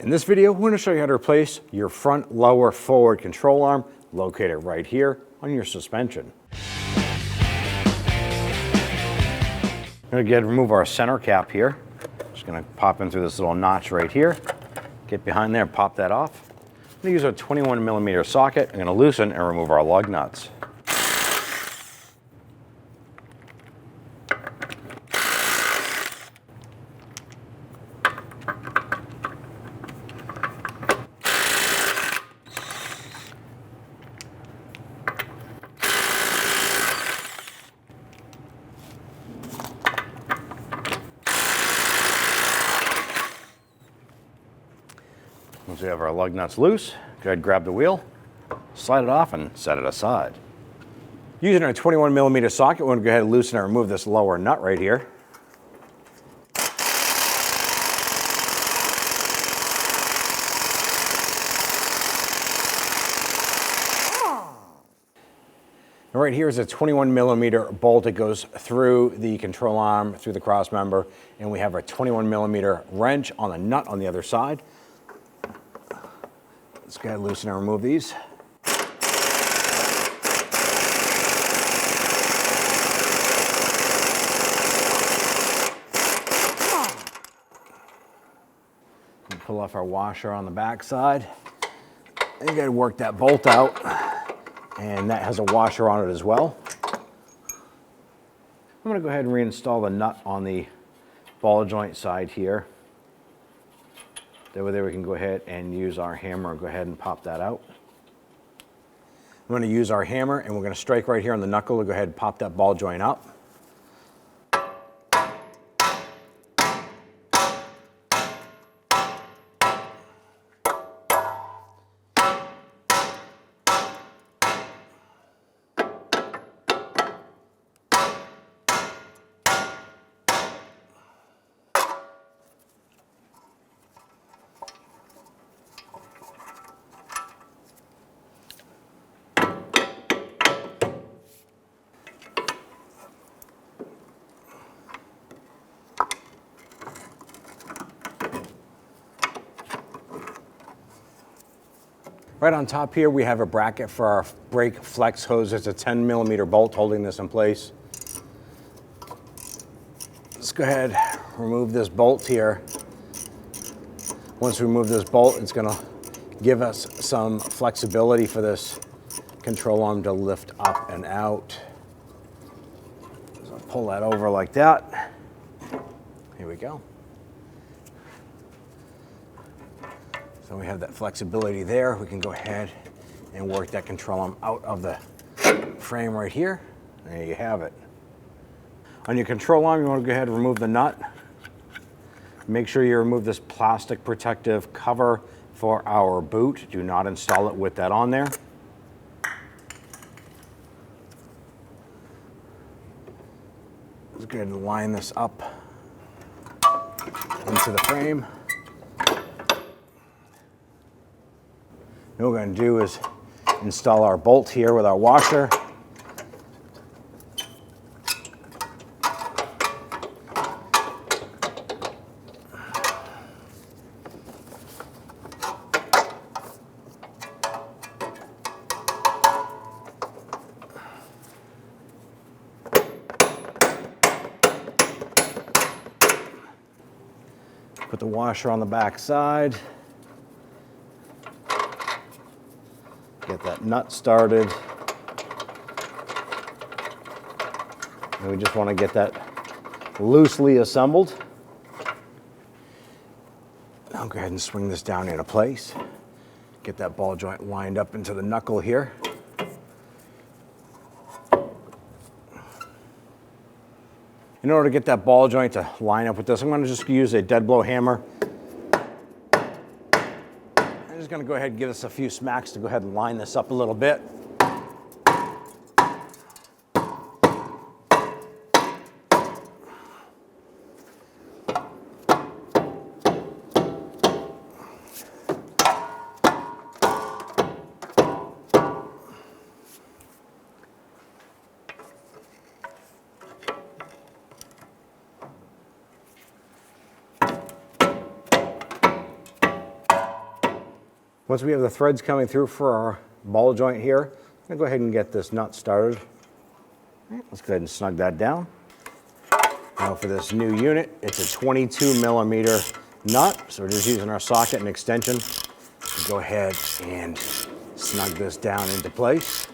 In this video, we're going to show you how to replace your front lower forward control arm located right here on your suspension. I'm going to get remove our center cap here. Just going to pop in through this little notch right here. Get behind there and pop that off. I'm going to use a 21mm socket. I'm going to loosen and remove our lug nuts. Once we have our lug nuts loose, go ahead and grab the wheel, slide it off and set it aside. Using our 21mm socket, we're going to go ahead and loosen and remove this lower nut right here. And right here is a 21mm bolt that goes through the control arm, through the cross member, and we have a 21mm wrench on the nut on the other side. Let's go ahead and loosen and remove these. Pull off our washer on the back side. And you gotta work that bolt out. And that has a washer on it as well. I'm gonna go ahead and reinstall the nut on the ball joint side here. That way there we can go ahead and use our hammer and go ahead and pop that out. I'm going to use our hammer and we're going to strike right here on the knuckle to go ahead and pop that ball joint up. Right on top here, we have a bracket for our brake flex hose. It's a 10mm bolt holding this in place. Let's go ahead, remove this bolt here. Once we remove this bolt, it's gonna give us some flexibility for this control arm to lift up and out. So I'll pull that over like that. Here we go. So we have that flexibility there. We can go ahead and work that control arm out of the frame right here. There you have it. On your control arm, you want to go ahead and remove the nut. Make sure you remove this plastic protective cover for our boot. Do not install it with that on there. Let's go ahead and line this up into the frame. What we're going to do is install our bolt here with our washer. Put the washer on the back side. Get that nut started. And we just want to get that loosely assembled. I'll go ahead and swing this down into place. Get that ball joint lined up into the knuckle here. In order to get that ball joint to line up with this, I'm going to just use a dead blow hammer. I'm just going to go ahead and give this a few smacks to go ahead and line this up a little bit. Once we have the threads coming through for our ball joint here, I'm gonna go ahead and get this nut started. All right, let's go ahead and snug that down. Now for this new unit, it's a 22 millimeter nut, so we're just using our socket and extension to go ahead and snug this down into place.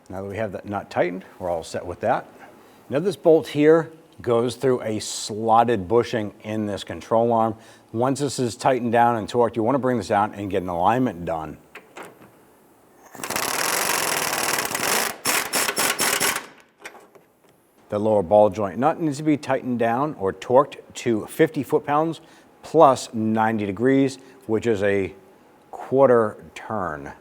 Now that we have that nut tightened, we're all set with that. Now this bolt here goes through a slotted bushing in this control arm. Once this is tightened down and torqued, you want to bring this out and get an alignment done. The lower ball joint nut needs to be tightened down or torqued to 50 foot-pounds plus 90 degrees, which is a quarter turn.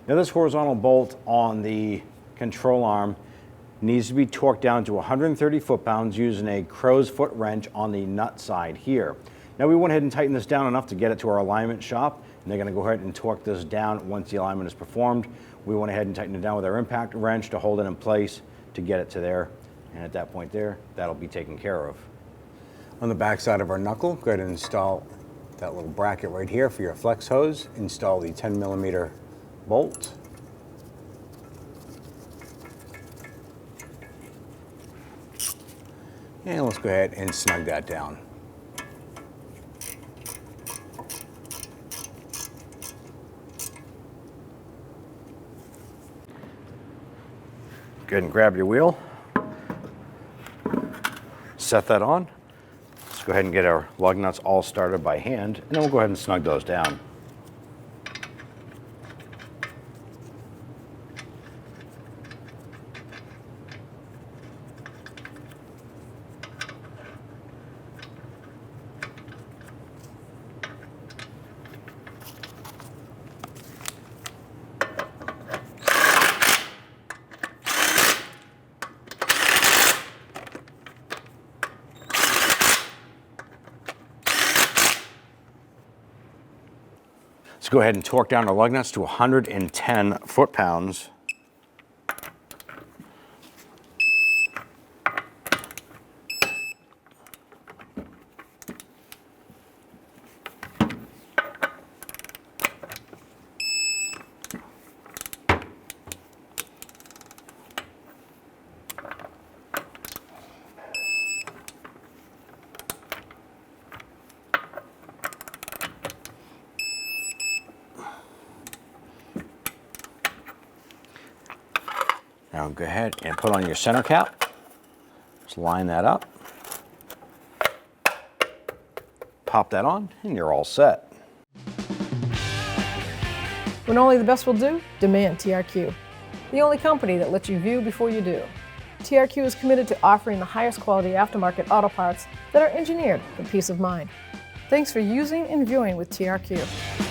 Now this horizontal bolt on the control arm needs to be torqued down to 130 foot-pounds using a crow's foot wrench on the nut side here. Now we went ahead and tightened this down enough to get it to our alignment shop, and they're going to go ahead and torque this down once the alignment is performed. We went ahead and tightened it down with our impact wrench to hold it in place to get it to there, and at that point there, that'll be taken care of. On the back side of our knuckle, go ahead and install that little bracket right here for your flex hose. Install the 10 millimeter bolt. And let's go ahead and snug that down. Go ahead and grab your wheel. Set that on. Let's go ahead and get our lug nuts all started by hand, and then we'll go ahead and snug those down. Let's go ahead and torque down our lug nuts to 110 foot-pounds. Now go ahead and put on your center cap. Just line that up. Pop that on, and you're all set. When only the best will do, demand TRQ. The only company that lets you view before you do. TRQ is committed to offering the highest quality aftermarket auto parts that are engineered for peace of mind. Thanks for using and viewing with TRQ.